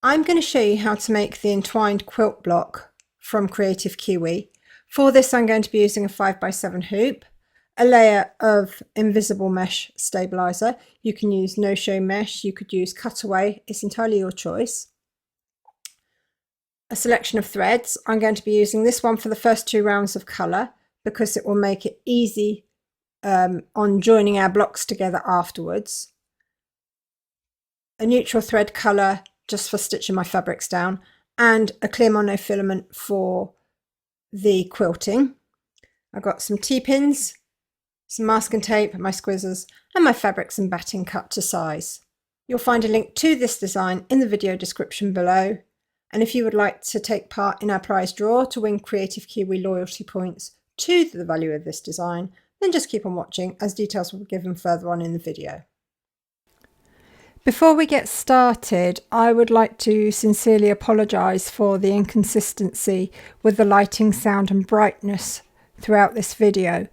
I'm going to show you how to make the Entwined Quilt Block from Kreative Kiwi. For this I'm going to be using a 5x7 hoop, a layer of invisible mesh stabilizer. You can use no-show mesh, you could use cutaway, it's entirely your choice. A selection of threads. I'm going to be using this one for the first 2 rounds of colour because it will make it easy on joining our blocks together afterwards. A neutral thread colour just for stitching my fabrics down, and a clear monofilament for the quilting. I've got some T-pins, some masking tape, my squizzers, and my fabrics and batting cut to size. You'll find a link to this design in the video description below, and if you would like to take part in our prize draw to win Kreative Kiwi loyalty points to the value of this design, then just keep on watching as details will be given further on in the video. Before we get started, I would like to sincerely apologise for the inconsistency with the lighting, sound and brightness throughout this video.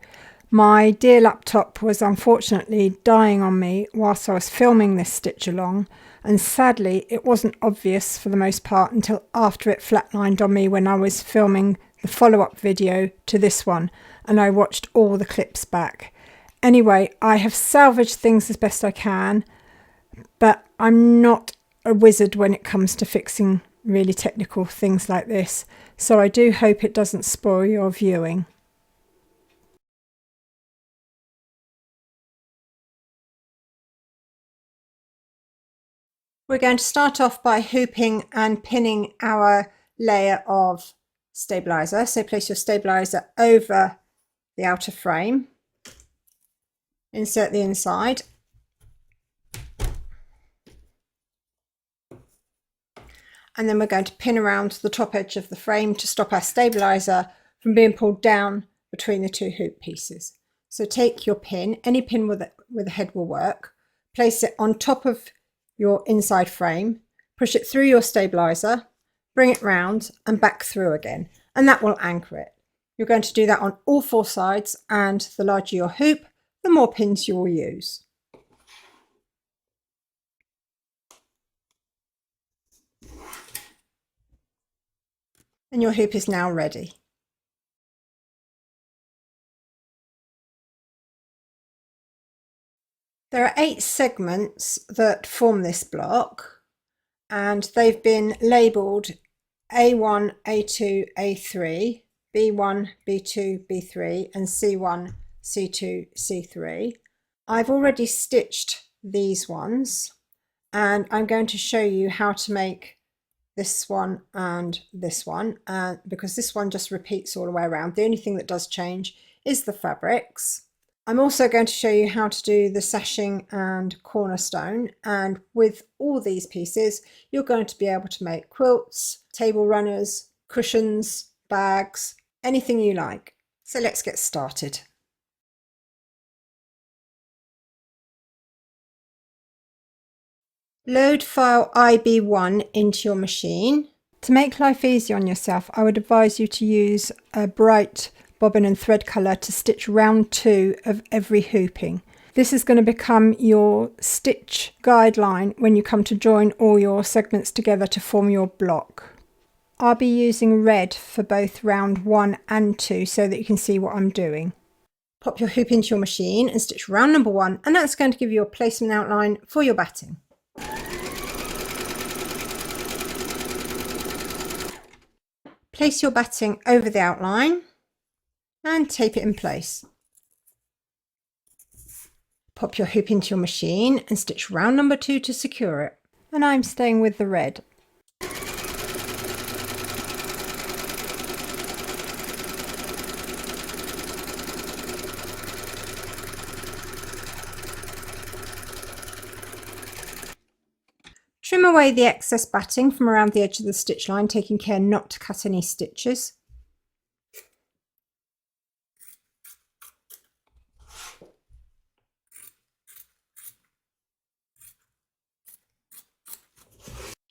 My dear laptop was unfortunately dying on me whilst I was filming this stitch along, and sadly it wasn't obvious for the most part until after it flatlined on me when I was filming the follow-up video to this one and I watched all the clips back. Anyway, I have salvaged things as best I can, but I'm not a wizard when it comes to fixing really technical things like this, so I do hope it doesn't spoil your viewing. We're going to start off by hooping and pinning our layer of stabilizer. So place your stabilizer over the outer frame, insert the inside, and then we're going to pin around the top edge of the frame to stop our stabilizer from being pulled down between the 2 hoop pieces. So take your pin, any pin with a head will work, place it on top of your inside frame, push it through your stabilizer, bring it round and back through again, and that will anchor it. You're going to do that on all 4 sides, and the larger your hoop, the more pins you will use. And your hoop is now ready. There are 8 segments that form this block, and they've been labelled A1, A2, A3, B1, B2, B3 and C1, C2, C3. I've already stitched these ones and I'm going to show you how to make this one and this one, because this one just repeats all the way around. The only thing that does change is the fabrics. I'm also going to show you how to do the sashing and cornerstone, and with all these pieces you're going to be able to make quilts, table runners, cushions, bags, anything you like. So let's get started. Load file IB1 into your machine. To make life easy on yourself, I would advise you to use a bright bobbin and thread colour to stitch round 2 of every hooping. This is going to become your stitch guideline when you come to join all your segments together to form your block. I'll be using red for both round 1 and 2 so that you can see what I'm doing. Pop your hoop into your machine and stitch round number 1, and that's going to give you a placement outline for your batting. Place your batting over the outline and tape it in place. Pop your hoop into your machine and stitch round number 2 to secure it. And I'm staying with the red. Trim away the excess batting from around the edge of the stitch line, taking care not to cut any stitches.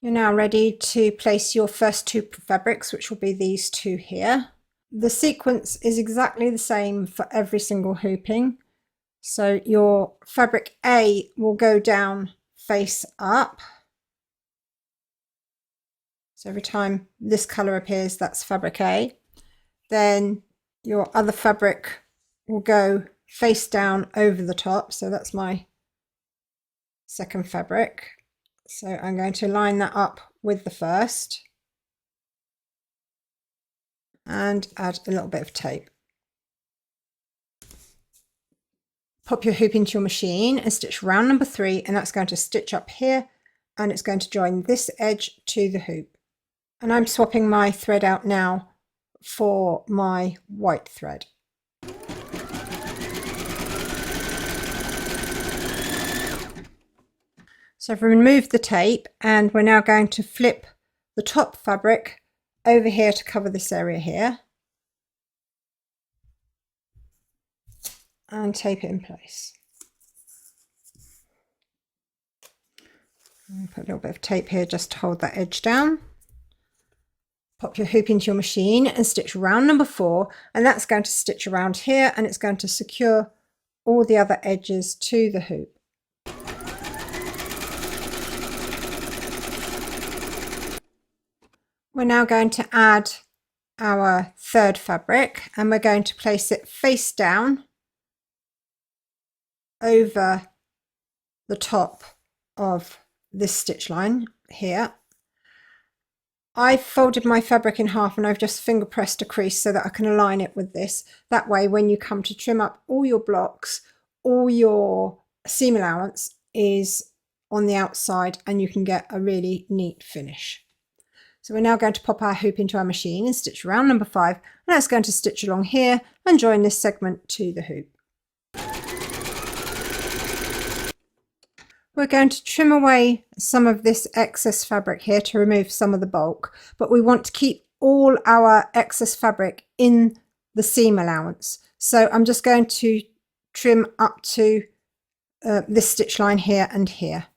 You're now ready to place your first 2 fabrics, which will be these 2 here. The sequence is exactly the same for every single hooping. So your fabric A will go down face up. So every time this colour appears, that's fabric A. Then your other fabric will go face down over the top. So that's my second fabric. So I'm going to line that up with the first and add a little bit of tape. Pop your hoop into your machine and stitch round number 3, and that's going to stitch up here, and it's going to join this edge to the hoop. And I'm swapping my thread out now for my white thread. So I've removed the tape, and we're now going to flip the top fabric over here to cover this area here and tape it in place. Put a little bit of tape here just to hold that edge down. Pop your hoop into your machine and stitch round number 4, and that's going to stitch around here, and it's going to secure all the other edges to the hoop. We're now going to add our third fabric, and we're going to place it face down over the top of this stitch line here. I've folded my fabric in half, and I've just finger pressed a crease so that I can align it with this. That way, when you come to trim up all your blocks, all your seam allowance is on the outside, and you can get a really neat finish. So we're now going to pop our hoop into our machine and stitch round number 5, and that's going to stitch along here and join this segment to the hoop. We're going to trim away some of this excess fabric here to remove some of the bulk, but we want to keep all our excess fabric in the seam allowance. So I'm just going to trim up to this stitch line here and here.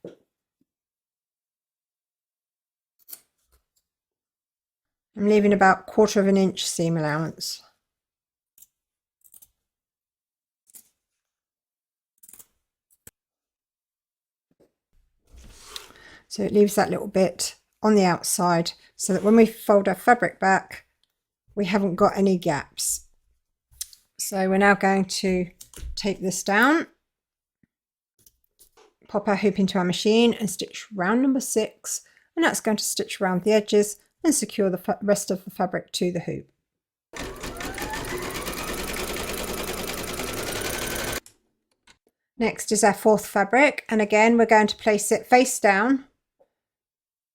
I'm leaving about 1/4 of an inch seam allowance. So it leaves that little bit on the outside so that when we fold our fabric back, we haven't got any gaps. So we're now going to tape this down, pop our hoop into our machine and stitch round number 6, and that's going to stitch around the edges and secure the rest of the fabric to the hoop. Next is our 4th fabric, and again we're going to place it face down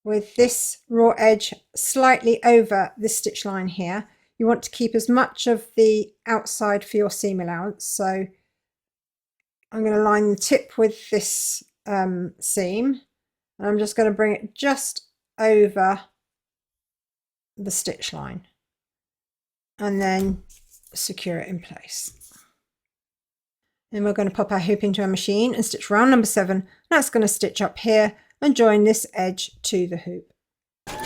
with this raw edge slightly over this stitch line here. You want to keep as much of the outside for your seam allowance, so I'm going to line the tip with this seam, and I'm just going to bring it just over the stitch line and then secure it in place. Then we're going to pop our hoop into our machine and stitch round number 7, and that's going to stitch up here and join this edge to the hoop. And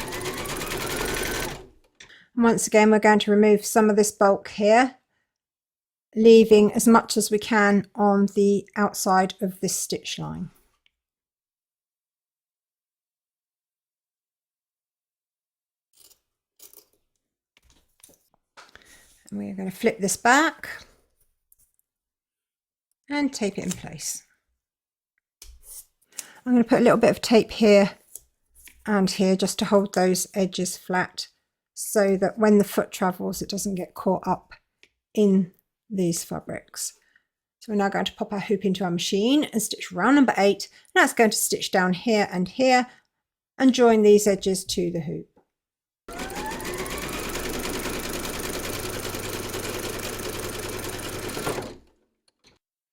once again we're going to remove some of this bulk here, leaving as much as we can on the outside of this stitch line. And we're going to flip this back and tape it in place. I'm going to put a little bit of tape here and here just to hold those edges flat so that when the foot travels it doesn't get caught up in these fabrics. So we're now going to pop our hoop into our machine and stitch round number 8, and that's going to stitch down here and join these edges to the hoop.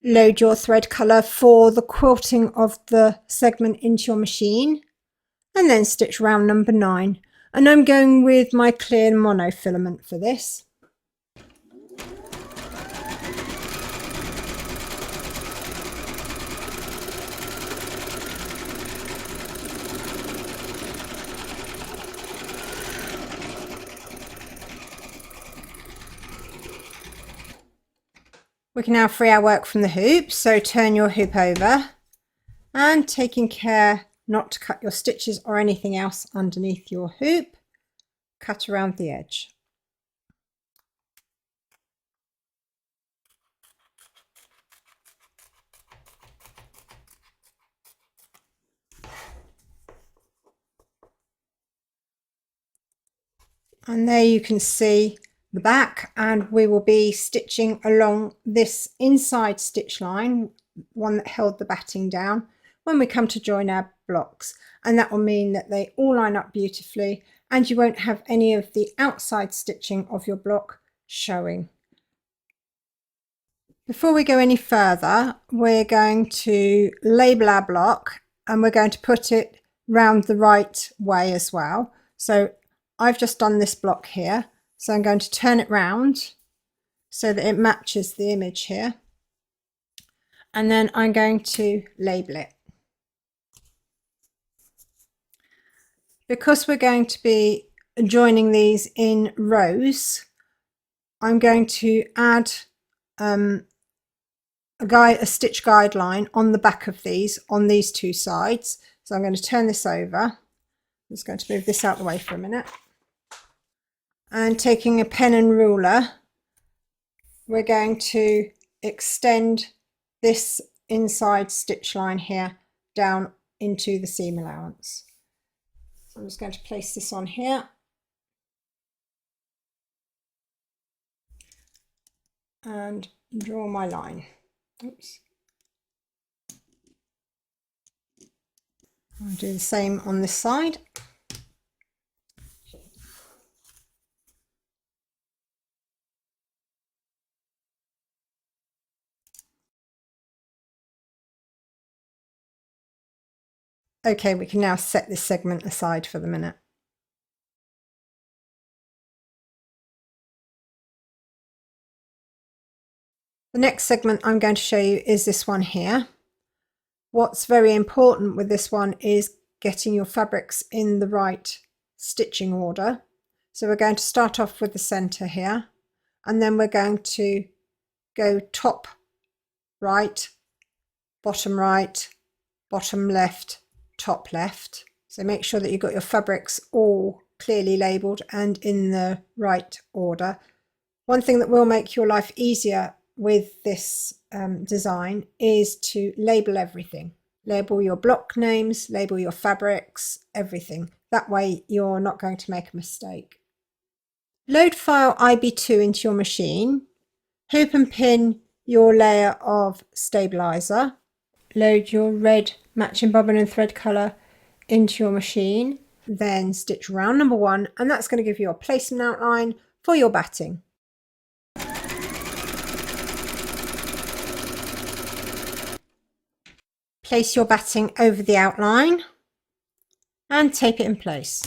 Load your thread colour for the quilting of the segment into your machine and then stitch round number 9. And I'm going with my clear monofilament for this. We can now free our work from the hoop, so turn your hoop over and taking care not to cut your stitches or anything else underneath your hoop. cut around the edge. And there you can see the back, and we will be stitching along this inside stitch line, one that held the batting down, when we come to join our blocks, and that will mean that they all line up beautifully and you won't have any of the outside stitching of your block showing. Before we go any further, we're going to label our block and we're going to put it round the right way as well. So I've just done this block here, so I'm going to turn it round so that it matches the image here, and then I'm going to label it. Because we're going to be joining these in rows, I'm going to add a stitch guideline on the back of these, on these two sides. So I'm going to turn this over. I'm just going to move this out of the way for a minute. And taking a pen and ruler, we're going to extend this inside stitch line here down into the seam allowance. So I'm just going to place this on here. And draw my line. Oops. I'll do the same on this side. Okay, we can now set this segment aside for the minute. The next segment I'm going to show you is this one here. What's very important with this one is getting your fabrics in the right stitching order. So we're going to start off with the center here, and then we're going to go top right, bottom left, top left. So make sure that you've got your fabrics all clearly labelled and in the right order. One thing that will make your life easier with this design is to label everything. Label your block names, label your fabrics, everything. That way you're not going to make a mistake. Load file IB2 into your machine. Hoop and pin your layer of stabilizer. Load your red matching bobbin and thread colour into your machine. Then stitch round number 1, and that's going to give you a placement outline for your batting. Place your batting over the outline and tape it in place.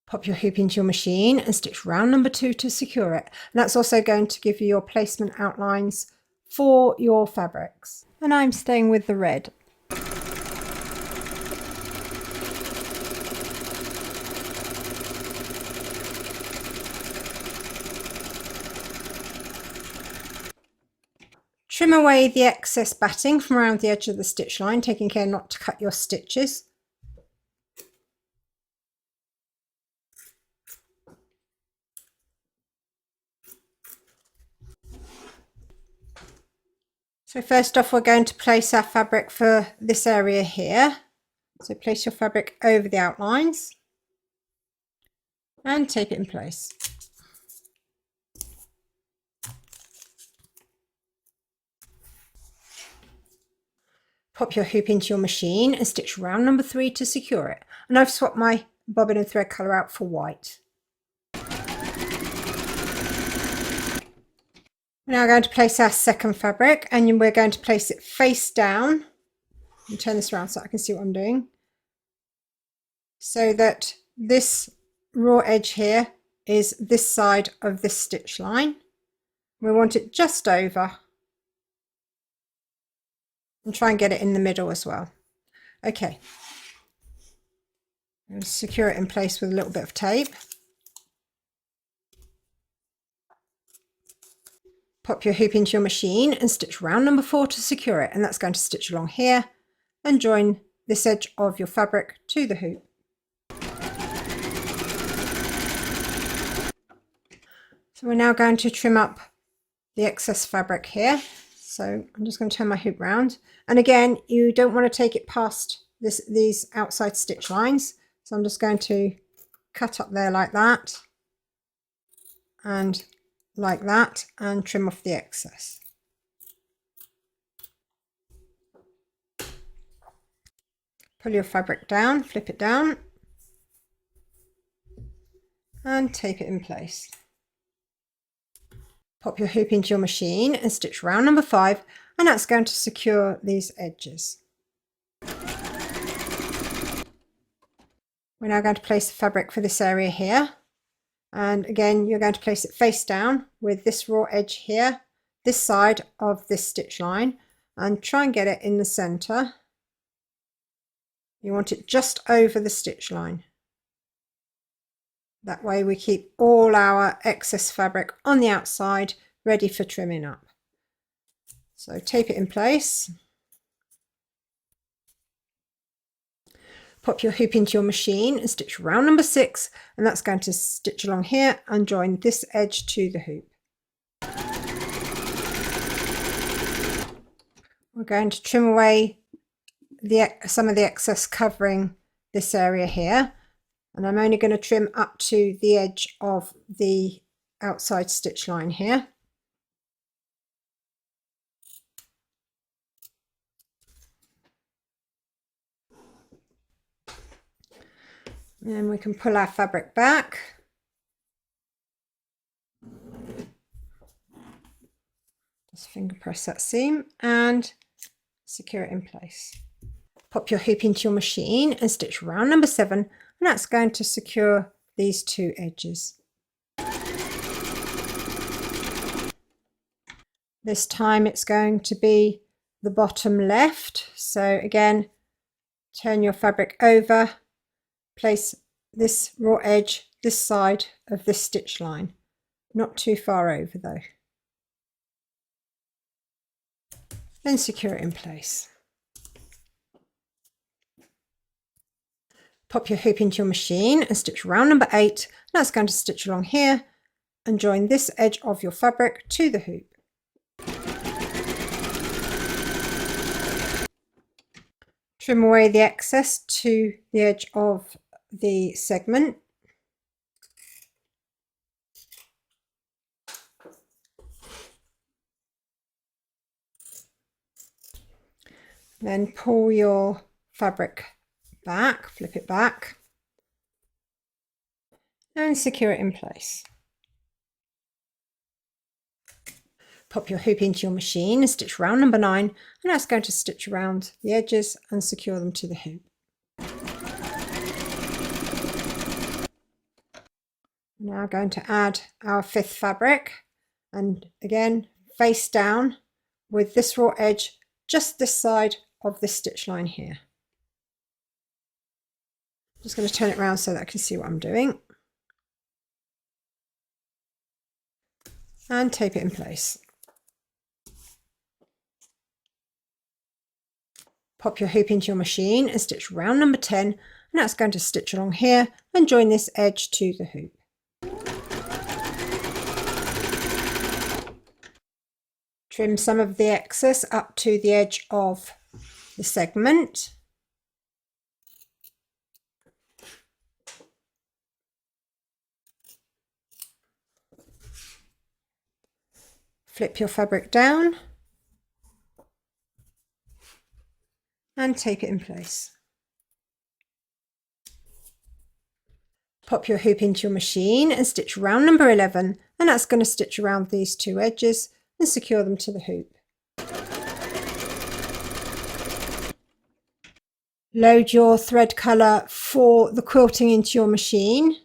Pop your hoop into your machine and stitch round number 2 to secure it. And that's also going to give you your placement outlines for your fabrics. And I'm staying with the red. Trim away the excess batting from around the edge of the stitch line, taking care not to cut your stitches. So first off, we're going to place our fabric for this area here. So place your fabric over the outlines and tape it in place. Pop your hoop into your machine and stitch round number 3 to secure it. And I've swapped my bobbin and thread colour out for white. We're now going to place our second fabric, and we're going to place it face down. And turn this around so I can see what I'm doing. So that this raw edge here is this side of this stitch line. We want it just over. And try and get it in the middle as well. Okay. I'm going to secure it in place with a little bit of tape. Pop your hoop into your machine and stitch round number 4 to secure it, and that's going to stitch along here and join this edge of your fabric to the hoop. So we're now going to trim up the excess fabric here. So I'm just going to turn my hoop round, and again, you don't want to take it past these outside stitch lines. So I'm just going to cut up there like that and like that, and trim off the excess. Pull your fabric down, flip it down, and tape it in place. Pop your hoop into your machine and stitch round number 5, and that's going to secure these edges. We're now going to place the fabric for this area here, and again you're going to place it face down with this raw edge here, this side of this stitch line, and try and get it in the center. You want it just over the stitch line. That way we keep all our excess fabric on the outside ready for trimming up. So tape it in place. Pop your hoop into your machine and stitch round number 6, and that's going to stitch along here and join this edge to the hoop. We're going to trim away some of the excess covering this area here, and I'm only going to trim up to the edge of the outside stitch line here. And we can pull our fabric back. Just finger press that seam and secure it in place. Pop your hoop into your machine and stitch round number 7, and that's going to secure these 2 edges. This time it's going to be the bottom left. So again, turn your fabric over, place this raw edge this side of this stitch line, not too far over though. Then secure it in place. Pop your hoop into your machine and stitch round number 8. That's going to stitch along here and join this edge of your fabric to the hoop. Trim away the excess to the edge of the segment. Then pull your fabric back, flip it back, and secure it in place. Pop your hoop into your machine and stitch round number 9, and that's going to stitch around the edges and secure them to the hoop. Now going to add our 5th fabric, and again face down with this raw edge just this side of this stitch line here. Just going to turn it around so that I can see what I'm doing, and tape it in place. Pop your hoop into your machine and stitch round number 10, and that's going to stitch along here and join this edge to the hoop. Trim some of the excess up to the edge of the segment. Flip your fabric down and tape it in place. Pop your hoop into your machine and stitch round number 11, and that's going to stitch around these 2 edges and secure them to the hoop. Load your thread colour for the quilting into your machine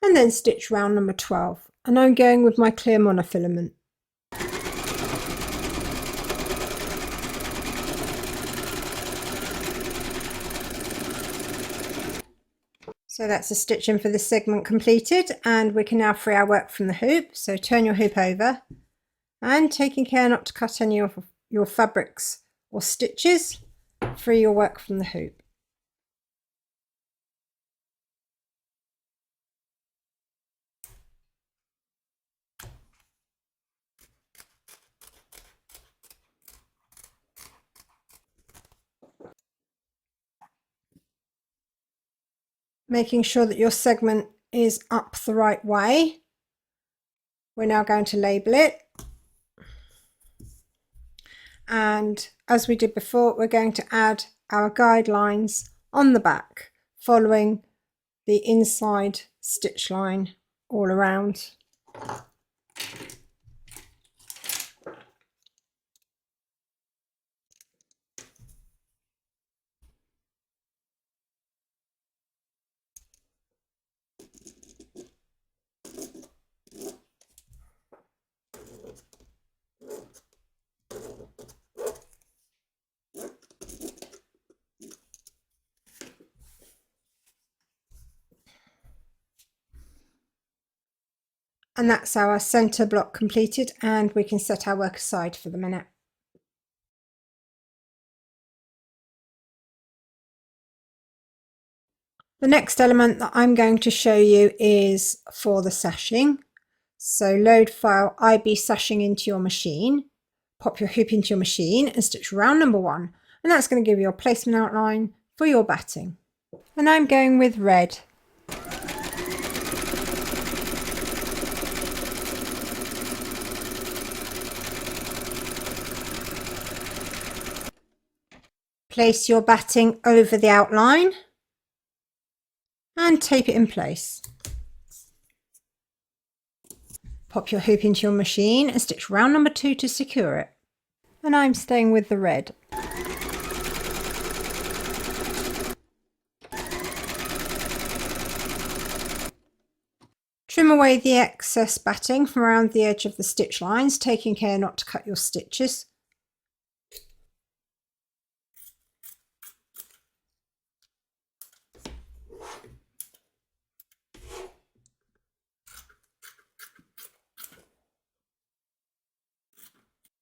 and then stitch round number 12, and I'm going with my clear monofilament. So that's the stitching for this segment completed, and we can now free our work from the hoop. So turn your hoop over and, taking care not to cut any of your fabrics or stitches, free your work from the hoop. making sure that your segment is up the right way. We're now going to label it, and as we did before, we're going to add our guidelines on the back following the inside stitch line all around. And that's our centre block completed, and we can set our work aside for the minute. The next element that I'm going to show you is for the sashing. So load file IB sashing into your machine, pop your hoop into your machine and stitch round number 1, and that's going to give you a placement outline for your batting. And I'm going with red. Place your batting over the outline and tape it in place. Pop your hoop into your machine and stitch round number 2 to secure it. And I'm staying with the red. Trim away the excess batting from around the edge of the stitch lines, taking care not to cut your stitches.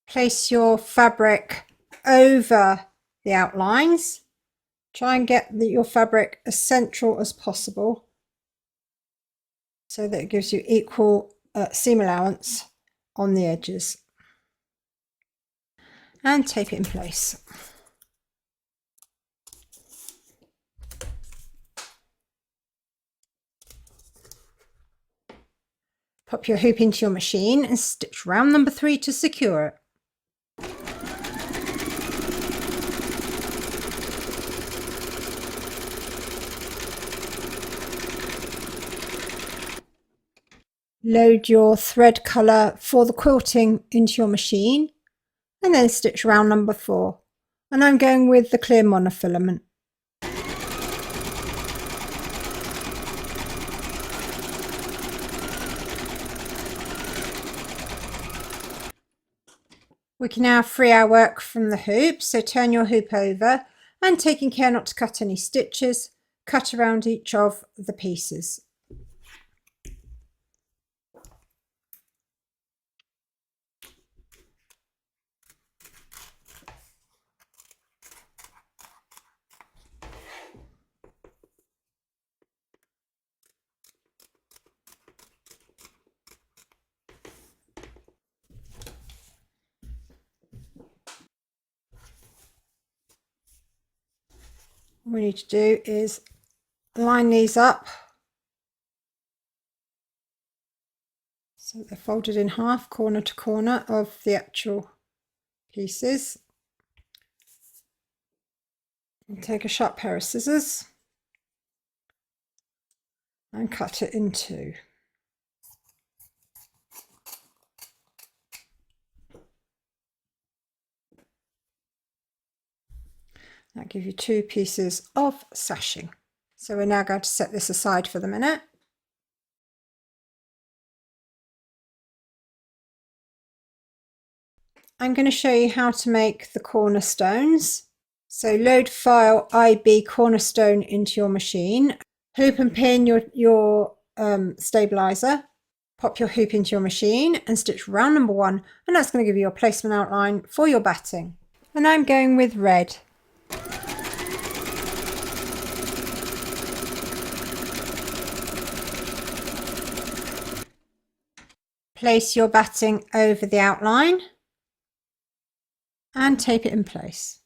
Place your fabric over the outlines. Try and get your fabric as central as possible so that it gives you equal seam allowance on the edges. And tape it in place. Pop your hoop into your machine and stitch round number 3 to secure it. Load your thread colour for the quilting into your machine and then stitch round number 4. And I'm going with the clear monofilament. We can now free our work from the hoop, so turn your hoop over and, taking care not to cut any stitches, cut around each of the pieces. What we need to do is line these up so they're folded in half, corner to corner of the actual pieces. And take a sharp pair of scissors and cut it in 2. That gives you 2 pieces of sashing. So we're now going to set this aside for the minute. I'm going to show you how to make the cornerstones. So load file IB cornerstone into your machine. Hoop and pin your stabilizer. Pop your hoop into your machine and stitch round number 1, and that's going to give you your placement outline for your batting. And I'm going with red. Place your batting over the outline and tape it in place.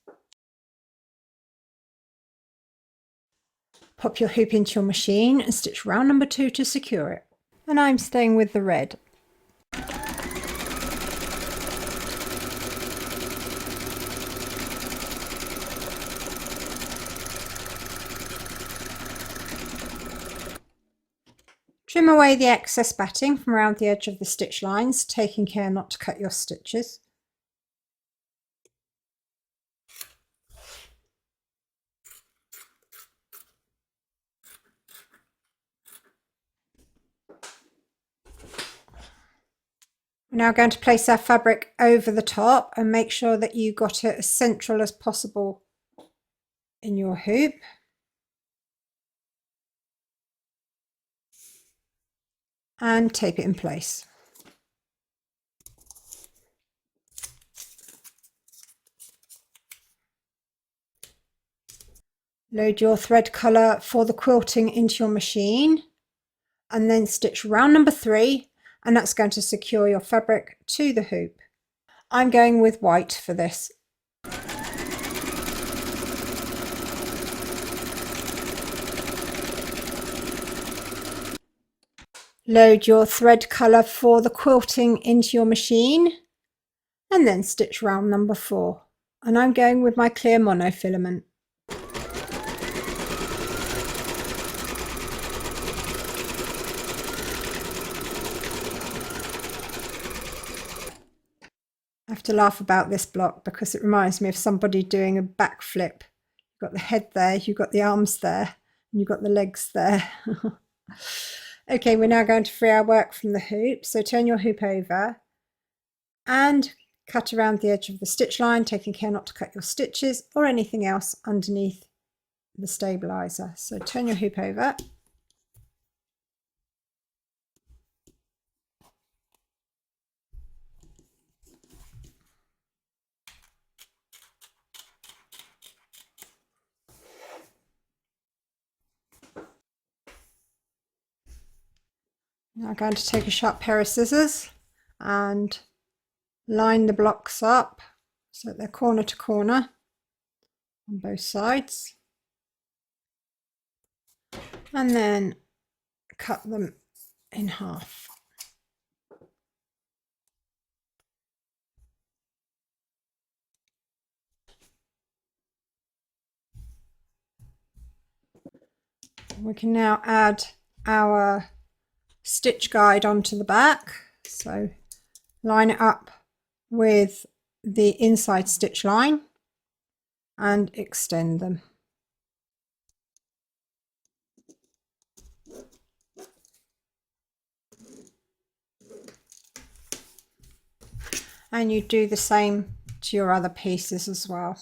Pop your hoop into your machine and stitch round number 2 to secure it. And I'm staying with the red. Trim away the excess batting from around the edge of the stitch lines, taking care not to cut your stitches. We're now going to place our fabric over the top and make sure that you got it as central as possible in your hoop. And tape it in place. Load your thread colour for the quilting into your machine and then stitch round number 3, and that's going to secure your fabric to the hoop. I'm going with white for this. Load your thread colour for the quilting into your machine and then stitch round number 4, and I'm going with my clear monofilament. I have to laugh about this block because it reminds me of somebody doing a backflip. You've got the head there, you've got the arms there, and you've got the legs there. Okay, we're now going to free our work from the hoop. So turn your hoop over and cut around the edge of the stitch line, taking care not to cut your stitches or anything else underneath the stabilizer. So turn your hoop over. Now I'm going to take a sharp pair of scissors and line the blocks up so that they're corner to corner on both sides, and then cut them in half. We can now add our stitch guide onto the back, so line it up with the inside stitch line and extend them. And you do the same to your other pieces as well.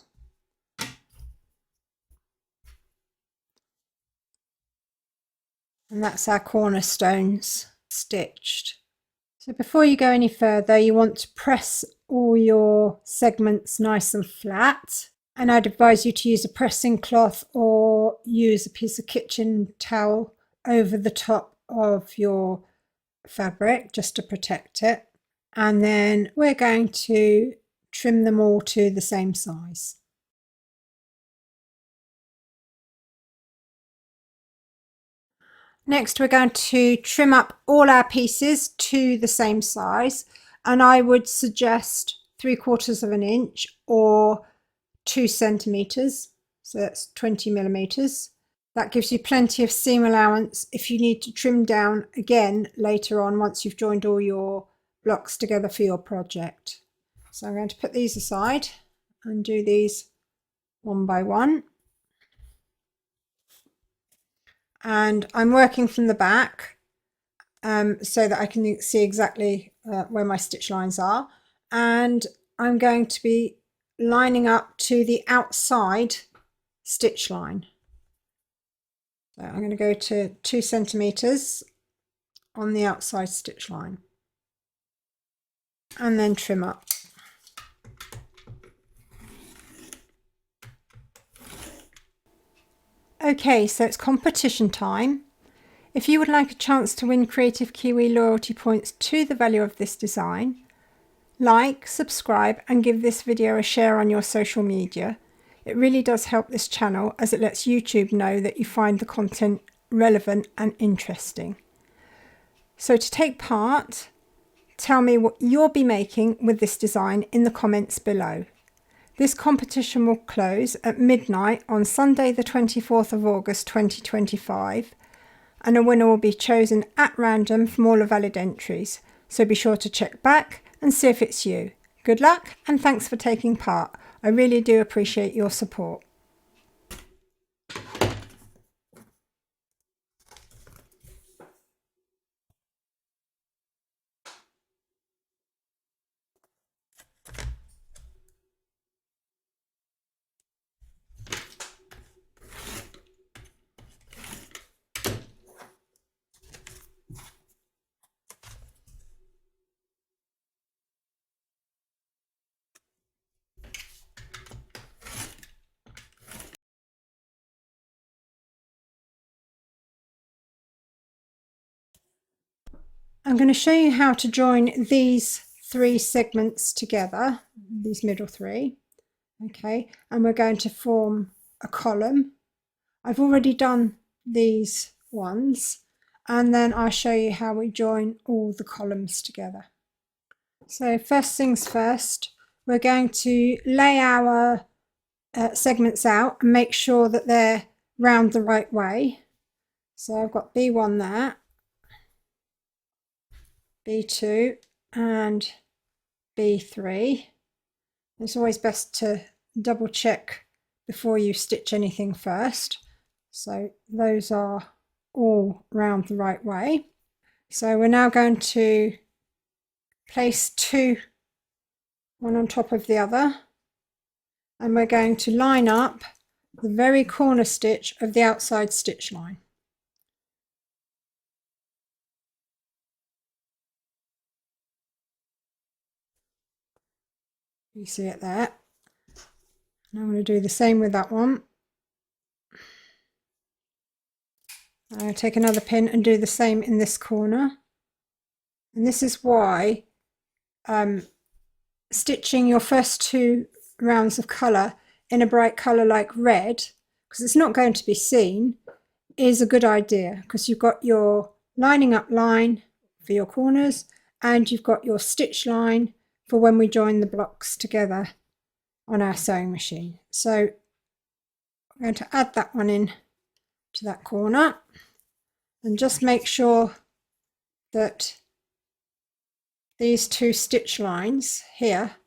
And that's our cornerstones stitched. So before you go any further, you want to press all your segments nice and flat. And I'd advise you to use a pressing cloth or use a piece of kitchen towel over the top of your fabric just to protect it. And then we're going to trim them all to the same size. Next, we're going to trim up all our pieces to the same size, and I would suggest 3/4 of an inch or 2 centimeters, so that's 20 millimeters. That gives you plenty of seam allowance if you need to trim down again later on once you've joined all your blocks together for your project. So I'm going to put these aside and do these one by one. And I'm working from the back so that I can see exactly where my stitch lines are, and I'm going to be lining up to the outside stitch line. So I'm going to go to 2 centimeters on the outside stitch line and then trim up. Okay, so it's competition time. If you would like a chance to win Kreative Kiwi loyalty points to the value of this design, like, subscribe and give this video a share on your social media. It really does help this channel as it lets YouTube know that you find the content relevant and interesting. So to take part, tell me what you'll be making with this design in the comments below. This competition will close at midnight on Sunday the 24th of August 2025, and a winner will be chosen at random from all the valid entries, so be sure to check back and see if it's you. Good luck and thanks for taking part. I really do appreciate your support. I'm going to show you how to join these three segments together, these middle three, okay, and we're going to form a column. I've already done these ones, and then I'll show you how we join all the columns together. So first things first, we're going to lay our segments out and make sure that they're round the right way. So I've got B1 there, B2 and B3. It's always best to double check before you stitch anything first. So those are all round the right way. So we're now going to place two, one on top of the other, and we're going to line up the very corner stitch of the outside stitch line. You see it there. And I'm going to do the same with that one. I'm going to take another pin and do the same in this corner. And this is why stitching your first two rounds of colour in a bright colour like red, because it's not going to be seen, is a good idea, because you've got your lining up line for your corners and you've got your stitch line for when we join the blocks together on our sewing machine. So I'm going to add that one in to that corner and just make sure that these two stitch lines here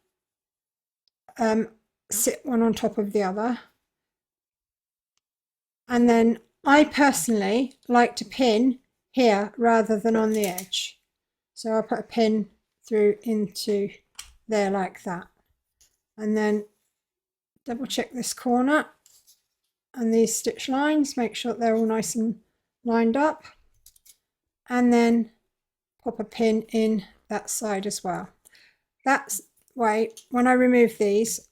sit one on top of the other. And then I personally like to pin here rather than on the edge. So I'll put a pin through into there like that. And then double check this corner and these stitch lines, make sure they're all nice and lined up. And then pop a pin in that side as well. That way, when I remove these,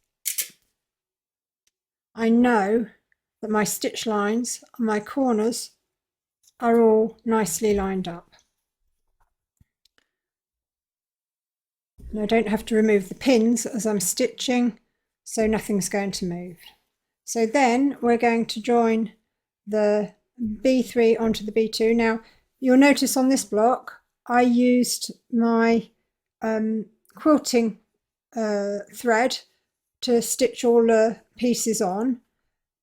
I know that my stitch lines on my corners are all nicely lined up. And I don't have to remove the pins as I'm stitching, so nothing's going to move. So then we're going to join the B3 onto the B2. Now you'll notice on this block I used my quilting thread to stitch all the pieces on,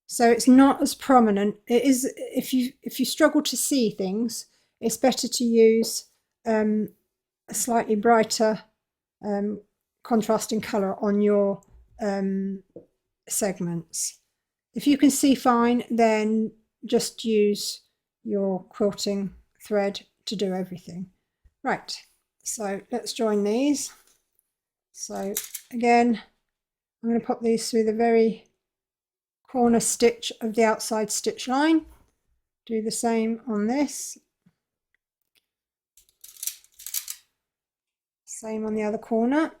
so it's not as prominent. It is, if you struggle to see things, it's better to use a slightly brighter contrasting colour on your segments. If you can see fine, then just use your quilting thread to do everything. Right, so let's join these. So again, I'm going to pop these through the very corner stitch of the outside stitch line. Do the same on this. Same on the other corner.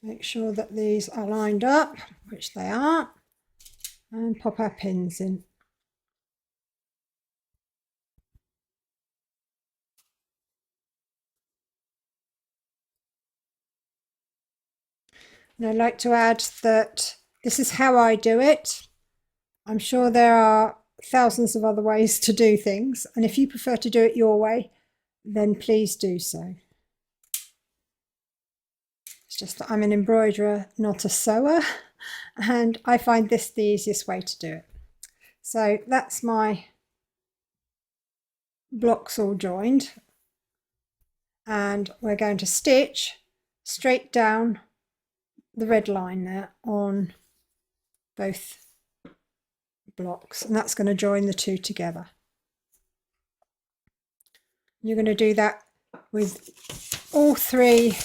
Make sure that these are lined up, which they are, and pop our pins in. And I'd like to add that this is how I do it. I'm sure there are thousands of other ways to do things, and if you prefer to do it your way, then please do so. It's just that I'm an embroiderer, not a sewer, and I find this the easiest way to do it. So that's my blocks all joined, and we're going to stitch straight down the red line there on both blocks, and that's going to join the two together. You're going to do that with all three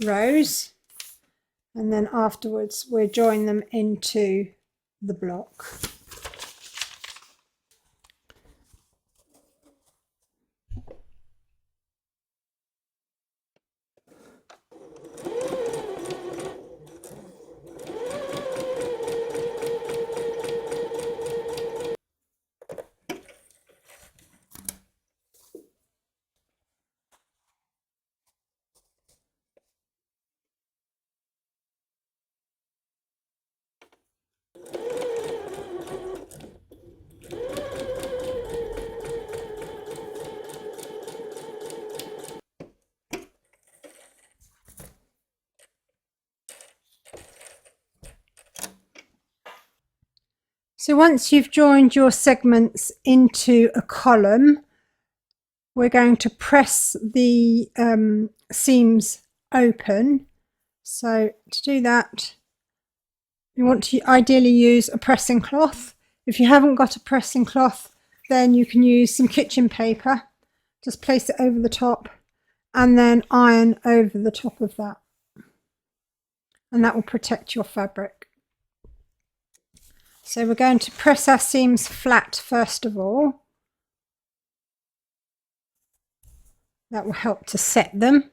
rows, and then afterwards we'll join them into the block. So once you've joined your segments into a column, we're going to press the seams open. So to do that, you want to ideally use a pressing cloth. If you haven't got a pressing cloth, then you can use some kitchen paper. Just place it over the top and then iron over the top of that, and that will protect your fabric. So we're going to press our seams flat first of all. That will help to set them.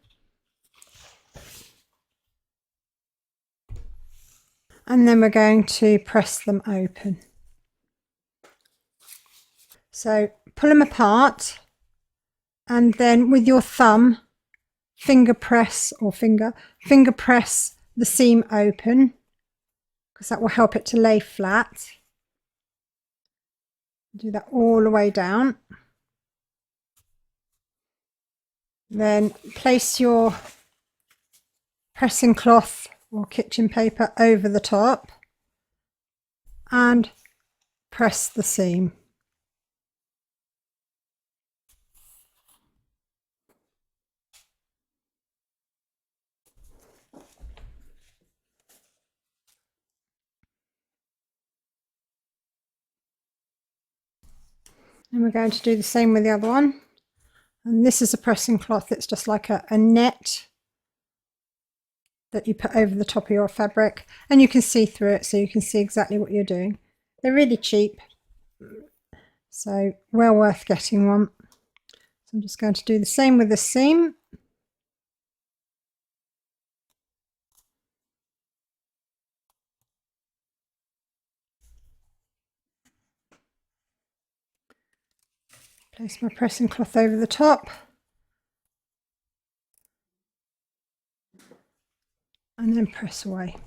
And then we're going to press them open. So pull them apart, and then with your thumb, finger press the seam open, because that will help it to lay flat. Do that all the way down. Then place your pressing cloth or kitchen paper over the top and press the seam. And we're going to do the same with the other one. And this is a pressing cloth. It's just like a net that you put over the top of your fabric, and you can see through it, so you can see exactly what you're doing. They're really cheap, so well worth getting one. So I'm just going to do the same with the seam. Place my pressing cloth over the top, and then press away.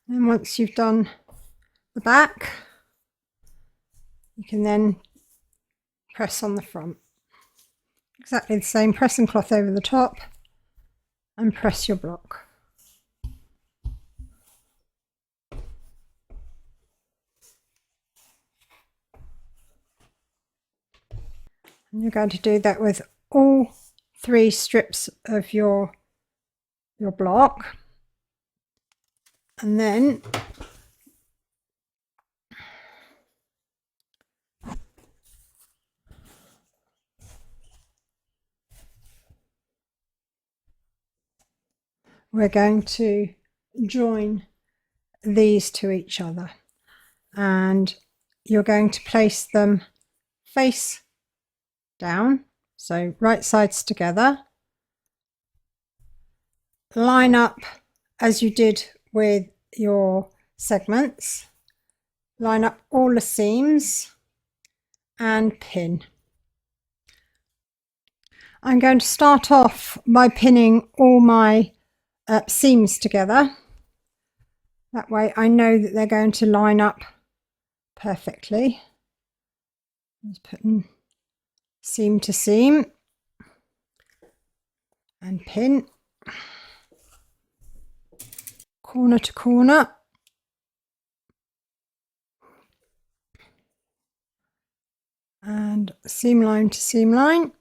And once you've done the back, you can then press on the front. Exactly the same, pressing cloth over the top and press your block. And you're going to do that with all three strips of your block. And then we're going to join these to each other, and you're going to place them face down, so right sides together. Line up as you did with your segments. Line up all the seams and pin. I'm going to start off by pinning all my seams together. That way I know that they're going to line up perfectly. Just putting seam to seam and pin, corner to corner, and seam line to seam line.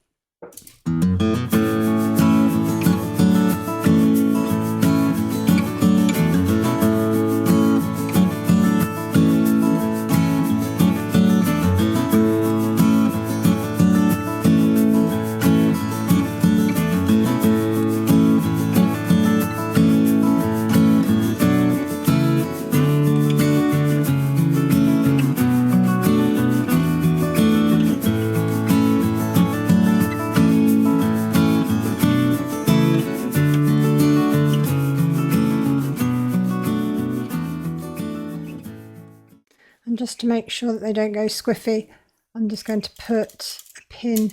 And just to make sure that they don't go squiffy, I'm just going to put a pin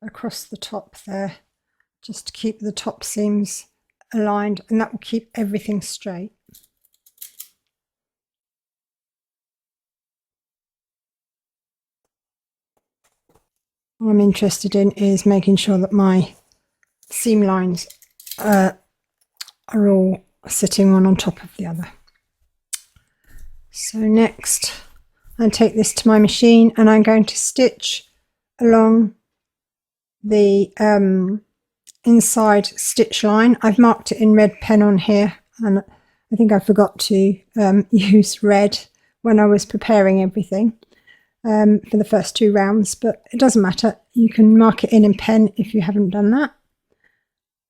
across the top there, just to keep the top seams aligned, and that will keep everything straight. What I'm interested in is making sure that my seam lines are all sitting one on top of the other. So next I'll take this to my machine and I'm going to stitch along the inside stitch line. I've marked it in red pen on here, and I think I forgot to use red when I was preparing everything for the first 2 rounds, but it doesn't matter. You can mark it in pen if you haven't done that.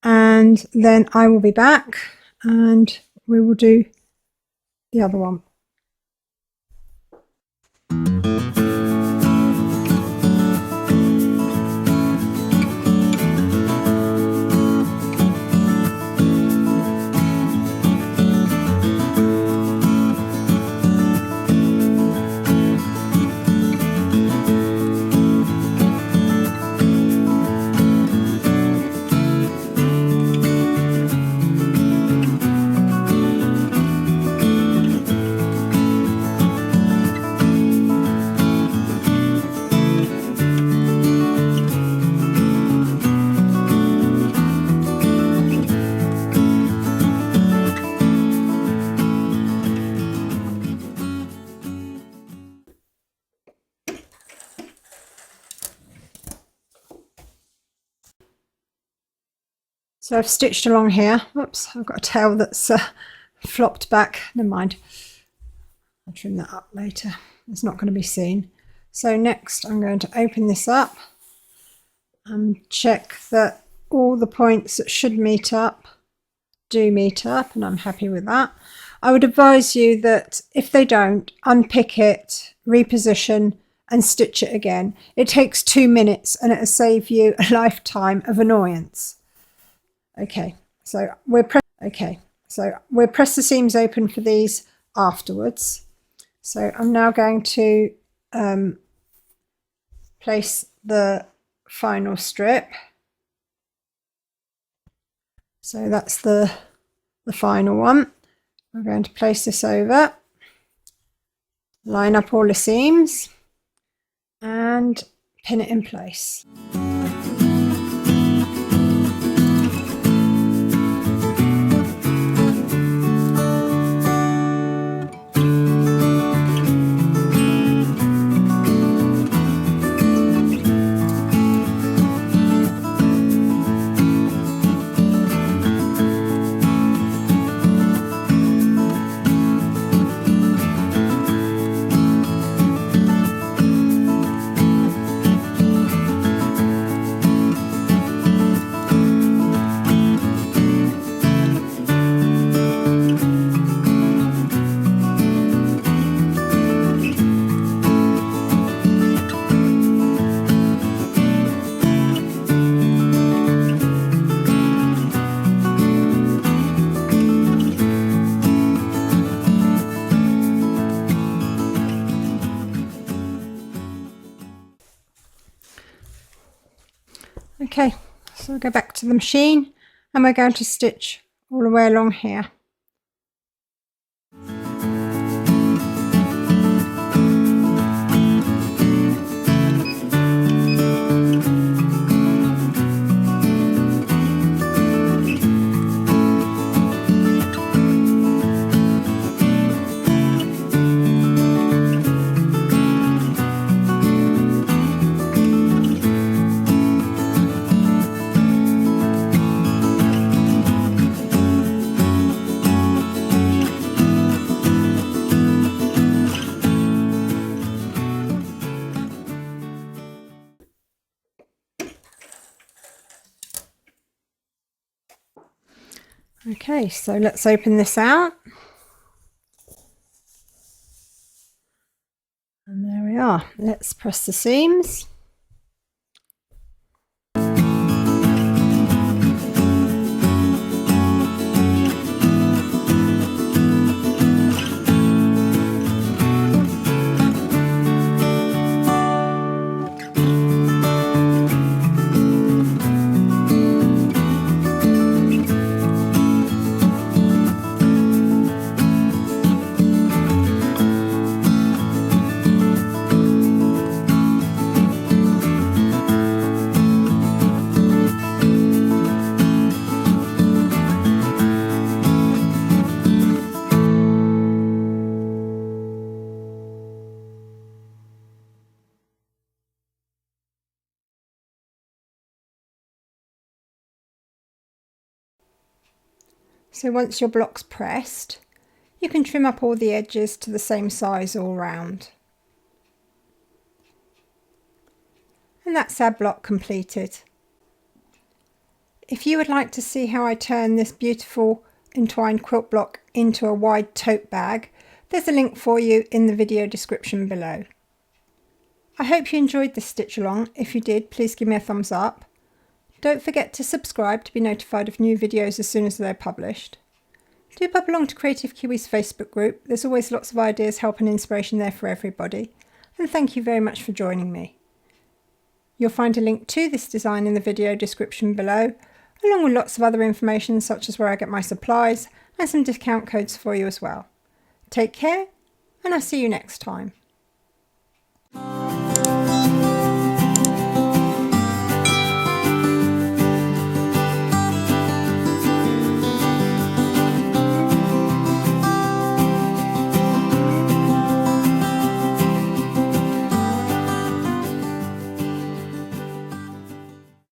And then I will be back and we will do the other one. So I've stitched along here. Whoops, I've got a tail that's flopped back. Never mind. I'll trim that up later. It's not going to be seen. So next I'm going to open this up and check that all the points that should meet up do meet up, and I'm happy with that. I would advise you that if they don't, unpick it, reposition and stitch it again. It takes 2 minutes and it'll save you a lifetime of annoyance. Okay, so we'll press the seams open for these afterwards. So I'm now going to place the final strip. So that's the final one. We're going to place this over, line up all the seams and pin it in place. Okay, so we'll go back to the machine and we're going to stitch all the way along here. Okay, so let's open this out. And there we are. Let's press the seams. So once your block's pressed, you can trim up all the edges to the same size all round. And that's our block completed. If you would like to see how I turn this beautiful entwined quilt block into a wide tote bag, there's a link for you in the video description below. I hope you enjoyed this stitch along. If you did, please give me a thumbs up. Don't forget to subscribe to be notified of new videos as soon as they're published. Do pop along to Kreative Kiwi's Facebook group. There's always lots of ideas, help and inspiration there for everybody. And thank you very much for joining me. You'll find a link to this design in the video description below, along with lots of other information such as where I get my supplies and some discount codes for you as well. Take care, and I'll see you next time.